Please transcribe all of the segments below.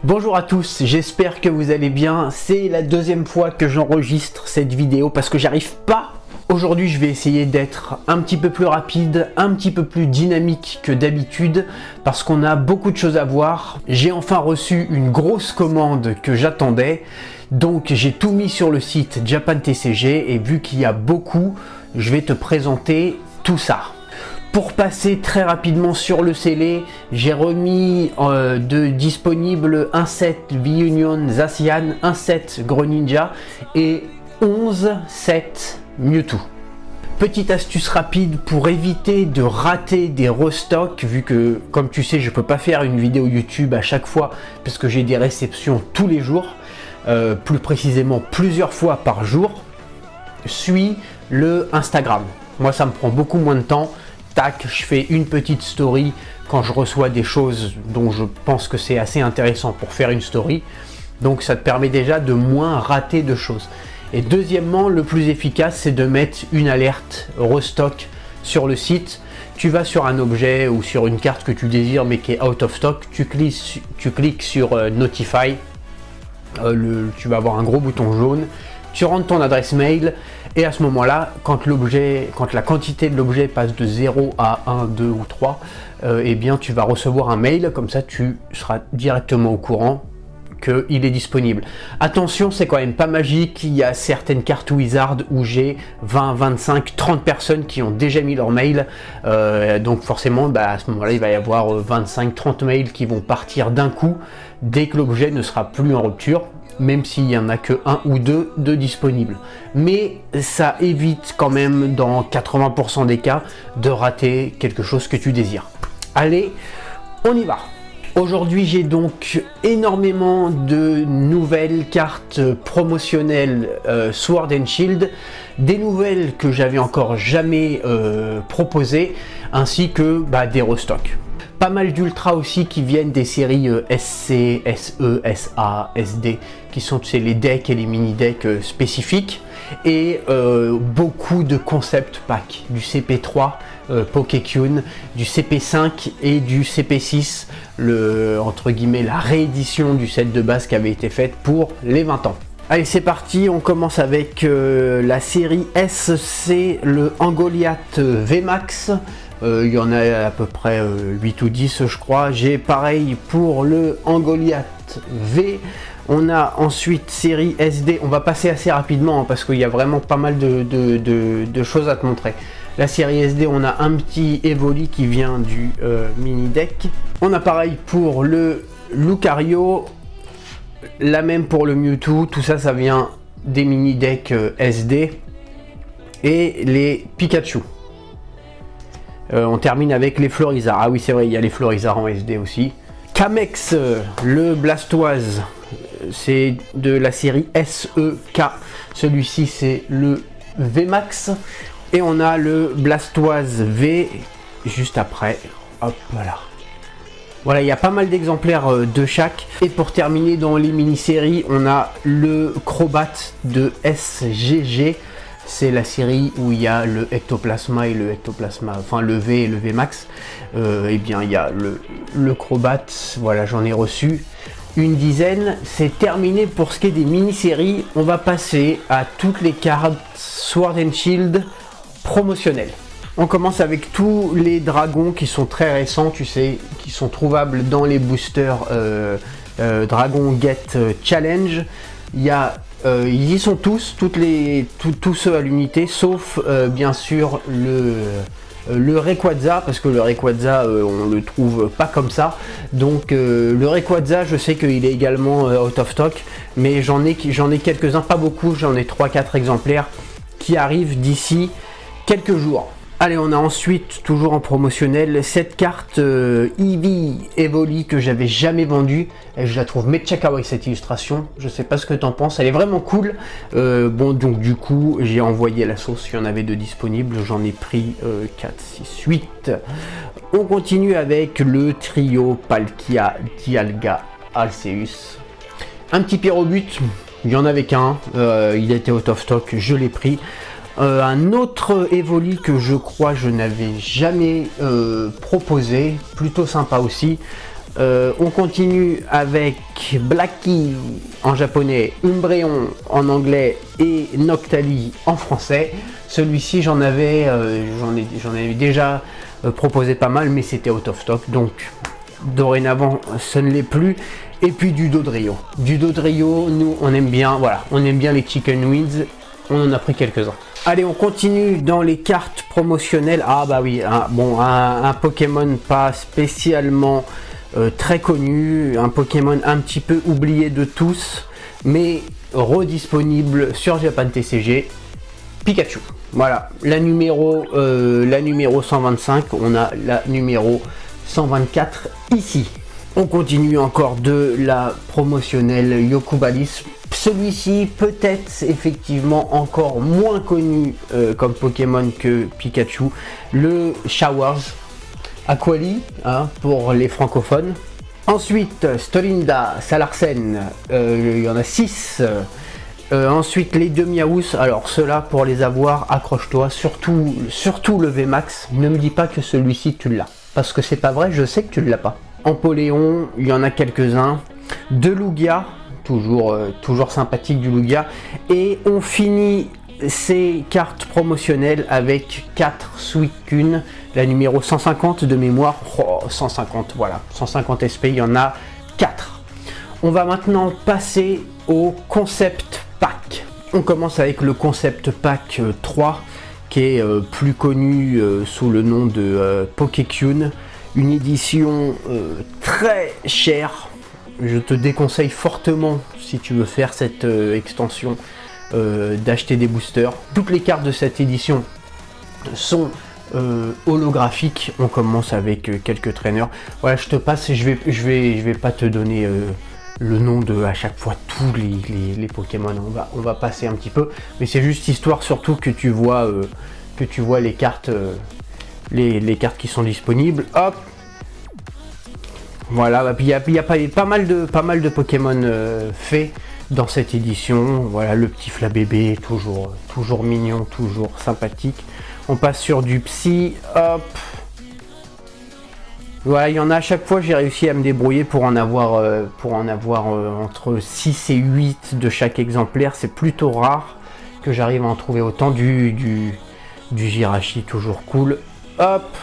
Bonjour à tous, j'espère que vous allez bien. C'est la deuxième fois que j'enregistre cette vidéo parce que j'arrive pas. Aujourd'hui, je vais essayer d'être un petit peu plus rapide, un petit peu plus dynamique que d'habitude parce qu'on a beaucoup de choses à voir. J'ai enfin reçu une grosse commande que j'attendais. Donc j'ai tout mis sur le site Japan TCG et vu qu'il y a beaucoup, je vais te présenter tout ça. Pour passer très rapidement sur le scellé, j'ai remis de disponible un set V-Union Zacian, un set Greninja et 11 sets Mewtwo. Petite astuce rapide pour éviter de rater des restocks, vu que comme tu sais je peux pas faire une vidéo YouTube à chaque fois parce que j'ai des réceptions tous les jours, plus précisément plusieurs fois par jour. Suis le Instagram. Moi ça me prend beaucoup moins de temps. Tac, je fais une petite story quand je reçois des choses dont je pense que c'est assez intéressant pour faire une story. Donc ça te permet déjà de moins rater de choses. Et deuxièmement, le plus efficace, c'est de mettre une alerte restock sur le site. Tu vas sur un objet ou sur une carte que tu désires mais qui est out of stock, tu cliques sur Notify, tu vas avoir un gros bouton jaune, tu rentres ton adresse mail et à ce moment-là, quand la quantité de l'objet passe de 0 à 1, 2 ou 3, eh bien tu vas recevoir un mail, comme ça tu seras directement au courant qu'il est disponible. Attention, c'est quand même pas magique, il y a certaines cartes Wizard où j'ai 20, 25, 30 personnes qui ont déjà mis leur mail, donc forcément à ce moment-là il va y avoir 25, 30 mails qui vont partir d'un coup dès que l'objet ne sera plus en rupture, même s'il n'y en a que un ou deux de disponibles. Mais ça évite quand même dans 80% des cas de rater quelque chose que tu désires. Allez, on y va. Aujourd'hui, j'ai donc énormément de nouvelles cartes promotionnelles Sword and Shield, des nouvelles que j'avais encore jamais proposées, ainsi que des restocks. Pas mal d'ultra aussi qui viennent des séries SC, SE, SA, SD, qui sont les decks et les mini-decks spécifiques, et beaucoup de concept packs, du CP3, Pokékyun, du CP5 et du CP6, entre guillemets la réédition du set de base qui avait été faite pour les 20 ans. Allez, c'est parti, on commence avec la série SC, le Angoliath VMAX. Il y en a à peu près 8 ou 10 je crois. J'ai pareil pour le Angoliath V. On a ensuite série SD, on va passer assez rapidement parce qu'il y a vraiment pas mal de choses à te montrer. La série SD, on a un petit Evoli qui vient du mini deck. On a pareil pour le Lucario, la même pour le Mewtwo, tout ça, ça vient des mini decks SD. Et les Pikachu. On termine avec les Florizarre. Ah oui, c'est vrai, il y a les Florizarre en SD aussi. Kamex, le Blastoise, c'est de la série SEK. Celui-ci, c'est le VMAX. Et on a le Blastoise V juste après. Hop, voilà. Voilà, il y a pas mal d'exemplaires de chaque. Et pour terminer dans les mini-séries, on a le Crobat de SGG. C'est la série où il y a le Ectoplasma et le Ectoplasma, enfin le V et le VMAX. Eh bien, il y a le Crobat, voilà, j'en ai reçu une dizaine. C'est terminé pour ce qui est des mini-séries. On va passer à toutes les cartes Sword and Shield promotionnelles. On commence avec tous les dragons qui sont très récents, tu sais, qui sont trouvables dans les boosters Dragon Get Challenge. Il y a ils y sont tous, tous ceux à l'unité, sauf bien sûr le Rayquaza, parce que le Rayquaza on le trouve pas comme ça. Donc le Rayquaza, je sais qu'il est également out of stock, mais j'en ai quelques-uns, pas beaucoup, j'en ai 3-4 exemplaires qui arrivent d'ici quelques jours. Allez, on a ensuite, toujours en promotionnel, cette carte Eevee Evoli que j'avais jamais vendue. Et je la trouve méga kawaii cette illustration. Je sais pas ce que tu en penses, elle est vraiment cool. Bon, donc du coup, j'ai envoyé la sauce, il y en avait de disponibles. J'en ai pris 4, 6, 8. On continue avec le trio Palkia, Dialga, Arceus. Un petit Pyrobut, il y en avait qu'un, il était out of stock, je l'ai pris. Un autre Evoli que je crois je n'avais jamais proposé, plutôt sympa aussi, On continue avec Blackie en japonais, Umbreon en anglais et Noctali en français. Celui-ci j'en avais déjà proposé pas mal, mais c'était out of stock, donc dorénavant ce ne l'est plus. Et puis du Dodrio. Du Dodrio, nous on aime bien, voilà, on aime bien les chicken wings, on en a pris quelques-uns. Allez, on continue dans les cartes promotionnelles. Ah bah oui, un Pokémon pas spécialement très connu, un Pokémon un petit peu oublié de tous, mais redisponible sur Japan TCG, Pikachu. Voilà, la numéro 125, on a la numéro 124 ici. On continue encore de la promotionnelle Yokubalis. Celui-ci peut-être effectivement encore moins connu comme Pokémon que Pikachu, le Showers Aquali, hein, pour les francophones. Ensuite, Stolinda, Salarsen, il y en a 6. Ensuite, les deux Miaous. Alors, ceux-là, pour les avoir, accroche-toi, surtout le VMAX. Ne me dis pas que celui-ci, tu l'as. Parce que c'est pas vrai, je sais que tu ne l'as pas. Empoléon, il y en a quelques-uns. De Lugia, toujours sympathique du Lugia. Et on finit ces cartes promotionnelles avec 4 Suicune, la numéro 150 de mémoire. Oh, 150, voilà, 150 SP, il y en a 4. On va maintenant passer au concept pack. On commence avec le concept pack 3 qui est plus connu sous le nom de Pokécune, une édition très chère. Je te déconseille fortement, si tu veux faire cette extension, d'acheter des boosters. Toutes les cartes de cette édition sont holographiques. On commence avec quelques traîneurs. Voilà, je te passe, je vais pas te donner le nom de à chaque fois tous les Pokémon. On va passer un petit peu, mais c'est juste histoire surtout que tu vois les cartes, les cartes qui sont disponibles. Hop. Voilà, puis il y a pas mal de Pokémon faits dans cette édition. Voilà, le petit Flabébé, toujours mignon, toujours sympathique. On passe sur du Psy, hop. Voilà, il y en a à chaque fois, j'ai réussi à me débrouiller pour en avoir entre 6 et 8 de chaque exemplaire. C'est plutôt rare que j'arrive à en trouver autant. Du Jirachi, toujours cool. Hop,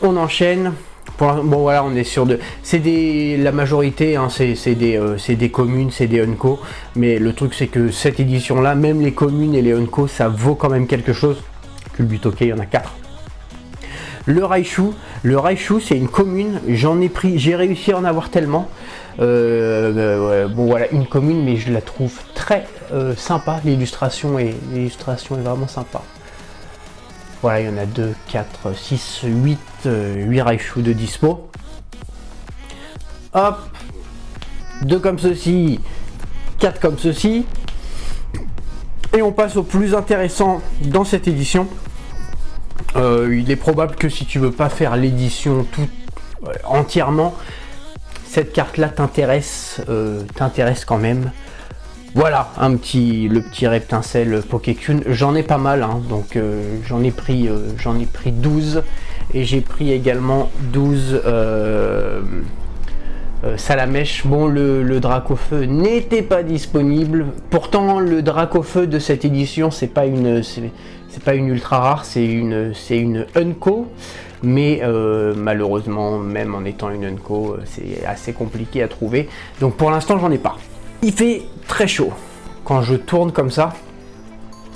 on enchaîne. Bon voilà, on est sur la majorité, hein, c'est des communes, c'est des Unco, mais le truc c'est que cette édition là, même les communes et les Unco, ça vaut quand même quelque chose. Culbutoke, il y en a 4. Le Raichu c'est une commune, j'ai réussi à en avoir tellement. Bon voilà, une commune, mais je la trouve très sympa, l'illustration est vraiment sympa. Voilà, il y en a 2, 4, 6, 8 Raichu de dispo. Hop, 2 comme ceci, 4 comme ceci. Et on passe au plus intéressant dans cette édition. Il est probable que si tu veux pas faire l'édition entièrement, cette carte là t'intéresse quand même. Voilà, le petit Reptincelle Pokécune. J'en ai pas mal, hein, donc j'en ai pris 12 et j'ai pris également 12 Salamèche. Bon, le Dracofeu n'était pas disponible. Pourtant, le Dracofeu de cette édition, c'est pas une ultra rare, c'est une Unco. Mais malheureusement, même en étant une Unco, c'est assez compliqué à trouver. Donc pour l'instant, j'en ai pas. Il fait très chaud quand je tourne comme ça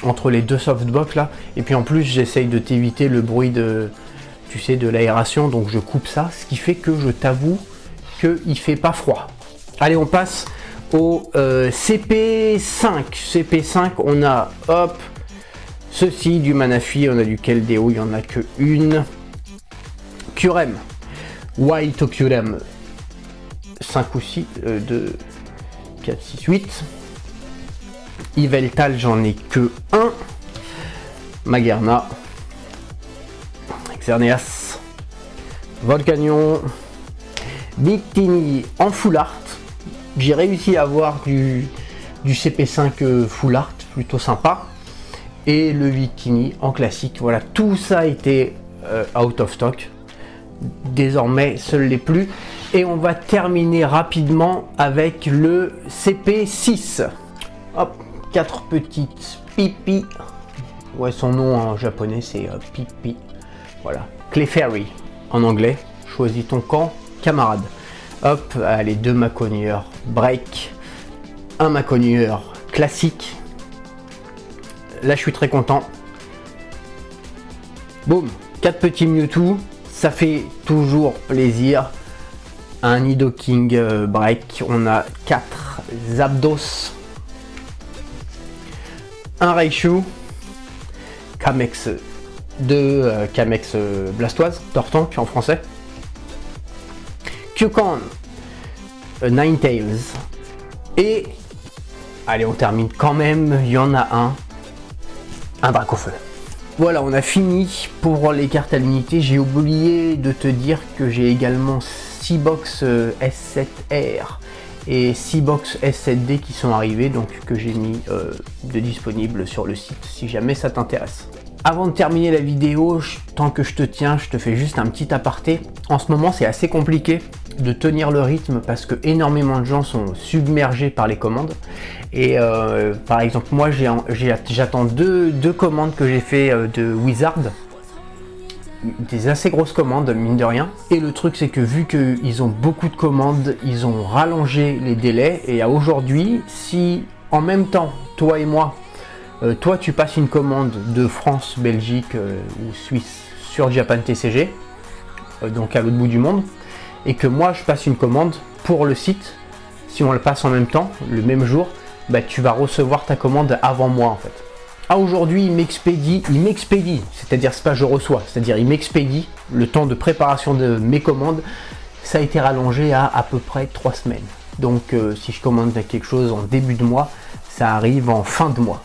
entre les deux softbox là, et puis en plus j'essaye de t'éviter le bruit de l'aération, donc je coupe ça, ce qui fait que je t'avoue qu'il fait pas froid. Allez, on passe au CP5. On a hop ceci, du Manaphy, on a du Keldeo, il y en a que une. Kyurem, White Kyurem, 5 ou 6 de 4, 6, 8. Yveltal, j'en ai que un. Magerna, Xerneas, Volcanion, Victini en full art. J'ai réussi à avoir du CP5 full art, plutôt sympa. Et le Victini en classique. Voilà, tout ça était out of stock. Désormais, ce ne l'est plus. Et on va terminer rapidement avec le CP6. Hop, 4 petites Pipi. Ouais, son nom en japonais c'est Pipi. Voilà, Clefairy en anglais. Choisis ton camp, camarade. Hop, allez, 2 Maconieur break, un Maconieur classique. Là, je suis très content. Boum, 4 petits Mewtwo, ça fait toujours plaisir. Un Nidoking break, on a 4 Zapdos, un Raichu, Kamex 2, Kamex Blastoise, Tortank en français, Qcon, Ninetales, et allez, on termine quand même, il y en a un Dracofeu. Voilà, on a fini pour les cartes à l'unité. J'ai oublié de te dire que j'ai également 6 box S7R et 6 box S7D qui sont arrivés, donc que j'ai mis de disponibles sur le site si jamais ça t'intéresse. Avant de terminer la vidéo, tant que je te tiens, je te fais juste un petit aparté. En ce moment, c'est assez compliqué de tenir le rythme parce que énormément de gens sont submergés par les commandes. Et par exemple, moi, j'attends deux commandes que j'ai fait de Wizard. Des assez grosses commandes, mine de rien. Et le truc, c'est que vu qu'ils ont beaucoup de commandes, ils ont rallongé les délais. Et à aujourd'hui, si en même temps, toi et moi, toi tu passes une commande de France, Belgique ou Suisse sur Japan TCG, donc à l'autre bout du monde, et que moi je passe une commande pour le site, si on le passe en même temps, le même jour, bah, tu vas recevoir ta commande avant moi en fait. Ah, aujourd'hui il m'expédie, c'est-à-dire c'est pas je reçois, c'est-à-dire il m'expédie le temps de préparation de mes commandes, ça a été rallongé à peu près 3 semaines. Donc si je commande quelque chose en début de mois, ça arrive en fin de mois.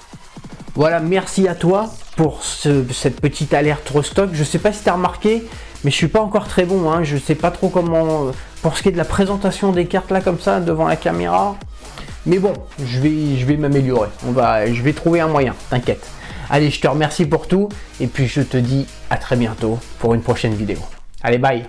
Voilà, merci à toi pour cette petite alerte restock. Je sais pas si tu as remarqué, mais je suis pas encore très bon, hein. Je sais pas trop comment, pour ce qui est de la présentation des cartes là comme ça devant la caméra. Mais bon, je vais m'améliorer. Je vais trouver un moyen, t'inquiète. Allez, je te remercie pour tout et puis je te dis à très bientôt pour une prochaine vidéo. Allez, bye.